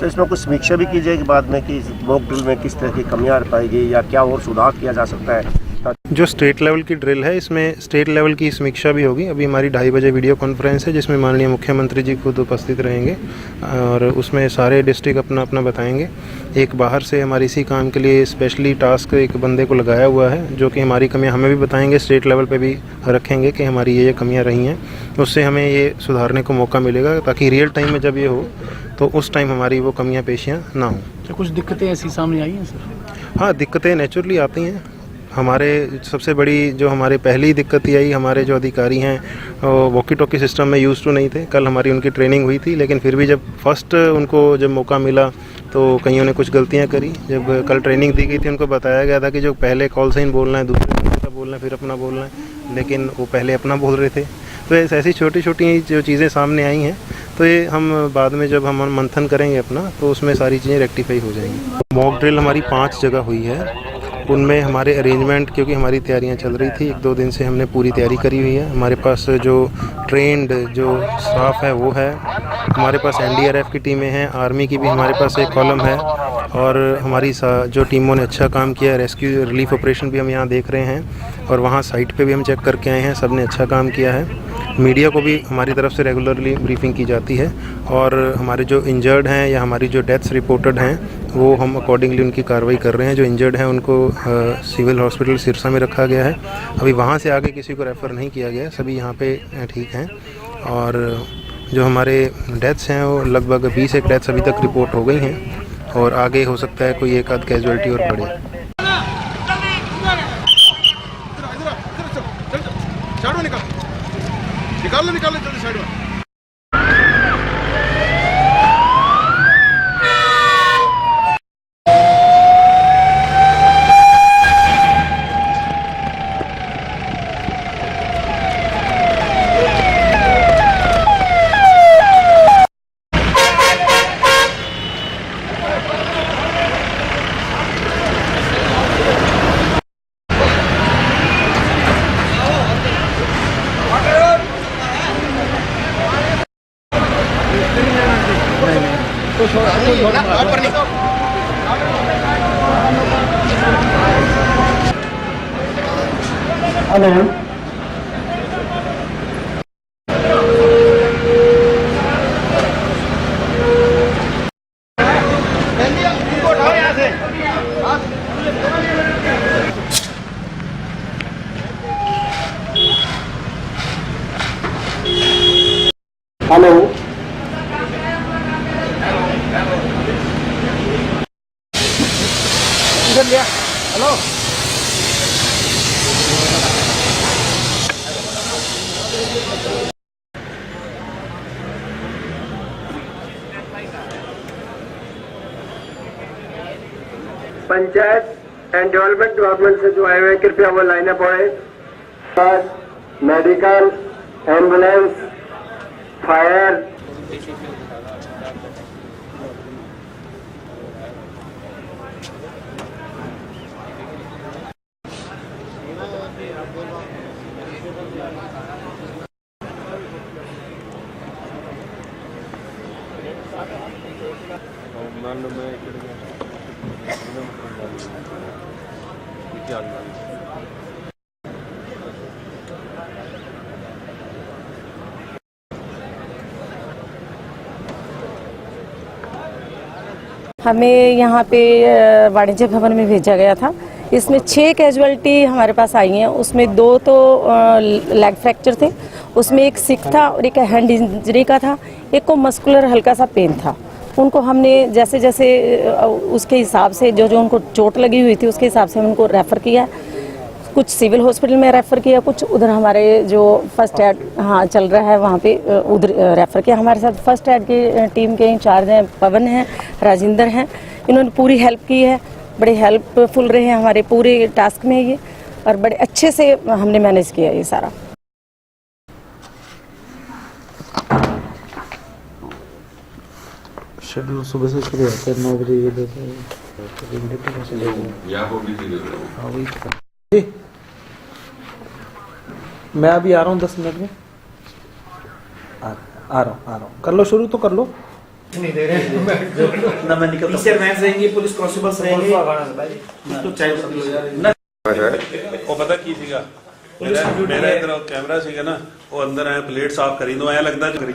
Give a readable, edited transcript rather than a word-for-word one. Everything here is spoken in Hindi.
तो इसमें कुछ समीक्षा भी की जाएगी बाद में कि मॉक ड्रिल में किस तरह की कमियां पाएगी या क्या और सुधार किया जा सकता है। जो स्टेट लेवल की ड्रिल है इसमें स्टेट लेवल की समीक्षा भी होगी। अभी हमारी 2:30 बजे वीडियो कॉन्फ्रेंस है जिसमें माननीय मुख्यमंत्री जी खुद उपस्थित रहेंगे और उसमें सारे डिस्ट्रिक्ट अपना अपना बताएंगे। एक बाहर से हमारे इसी काम के लिए स्पेशली टास्क एक बंदे को लगाया हुआ है जो कि हमारी कमियां हमें भी बताएंगे, स्टेट लेवल पे भी रखेंगे कि हमारी ये कमियां रही हैं। उससे हमें ये सुधारने को मौका मिलेगा ताकि रियल टाइम में जब ये हो तो उस टाइम हमारी वो कमियां पेशियाँ ना हों। तो कुछ दिक्कतें ऐसी सामने आई हैं सर? हाँ, दिक्कतें नेचुरली आती हैं। हमारे सबसे बड़ी जो हमारे पहली दिक्कत ये आई, हमारे जो अधिकारी हैं वॉकी टॉकी सिस्टम में यूज़ टू नहीं थे। कल हमारी उनकी ट्रेनिंग हुई थी लेकिन फिर भी जब फर्स्ट उनको जब मौका मिला तो कईयों ने कुछ गलतियां करी। जब कल ट्रेनिंग दी गई थी उनको बताया गया था कि जो पहले कॉल साइन बोलना है, दूसरे नंबर का बोलना है, फिर अपना बोलना है, लेकिन वो पहले अपना बोल रहे थे। तो ऐसी छोटी छोटी जो चीज़ें सामने आई हैं तो ये हम बाद में जब हम मंथन करेंगे अपना तो उसमें सारी चीज़ें रेक्टिफाई हो जाएंगी। मॉक ड्रिल हमारी 5 जगह हुई है। उनमें हमारे अरेंजमेंट, क्योंकि हमारी तैयारियां चल रही थी, 1-2 दिन से हमने पूरी तैयारी करी हुई है। हमारे पास जो ट्रेंड जो स्टाफ है वो है, हमारे पास एनडीआरएफ की टीमें हैं, आर्मी की भी हमारे पास एक कॉलम है और हमारी जो टीमों ने अच्छा काम किया, रेस्क्यू रिलीफ ऑपरेशन भी हम यहाँ देख रहे हैं और वहाँ साइट पे भी हम चेक करके आए हैं, सब ने अच्छा काम किया है। मीडिया को भी हमारी तरफ से रेगुलरली ब्रीफिंग की जाती है और हमारे जो इंजर्ड हैं या हमारी जो डेथ्स रिपोर्टेड हैं वो हम अकॉर्डिंगली उनकी कार्रवाई कर रहे हैं। जो इंजर्ड हैं उनको सिविल हॉस्पिटल सिरसा में रखा गया है। अभी वहाँ से आगे किसी को रेफ़र नहीं किया गया, सभी यहाँ पे ठीक हैं। और जो हमारे डेथ्स हैं वो लगभग 20 एक डेथ्स अभी तक रिपोर्ट हो गई हैं और आगे हो सकता है कोई एक आध कैजुअल्टी और बढ़े। निकाल जल्दी साइड में। हेलो, हेलो, इधर लिया। Hello, panchayat and development department से जो आए हुए कृपया वो लाइन अप आए। मेडिकल, एम्बुलेंस, फायर, हमें यहाँ पे वाणिज्य भवन में भेजा गया था। इसमें 6 कैजुअल्टी हमारे पास आई हैं। उसमें 2 तो लेग फ्रैक्चर थे, उसमें एक सिक था और एक हैंड इंजरी का था, एक को मस्कुलर हल्का सा पेन था। उनको हमने जैसे जैसे उसके हिसाब से जो उनको चोट लगी हुई थी उसके हिसाब से हम उनको रेफ़र किया। कुछ सिविल हॉस्पिटल में रेफ़र किया, कुछ उधर हमारे जो फर्स्ट एड चल रहा है वहाँ पे उधर रेफ़र किया। हमारे साथ फर्स्ट एड की टीम के इंचार्ज हैं, पवन हैं, राजेंद्र हैं। इन्होंने पूरी हेल्प की है, बड़े हेल्पफुल रहे हैं हमारे पूरे टास्क में ये, और बड़े अच्छे से हमने मैनेज किया ये सारा। शेड्यूल सुबह से शुरू होता है 9 बजे, ये देते हैं। मैं अभी आ रहा हूँ 10 मिनट में। आ रहा हूँ कर लो शुरू तो कर लो। टीचर रहेंगे, पुलिस कांस्टेबल्स रहेंगे, तो चाहे ਉਹ ਪਤਾ ਕੀ ਸੀਗਾ ਮੇਰਾ ਇਧਰ ਕੈਮਰਾ ਸੀਗਾ ਨਾ ਉਹ ਅੰਦਰ ਆਇਆ ਪਲੇਟ ਸਾਫ਼ ਕਰੀ ਨੂੰ ਆਇਆ ਲੱਗਦਾ ਜੋ ਕਰੀ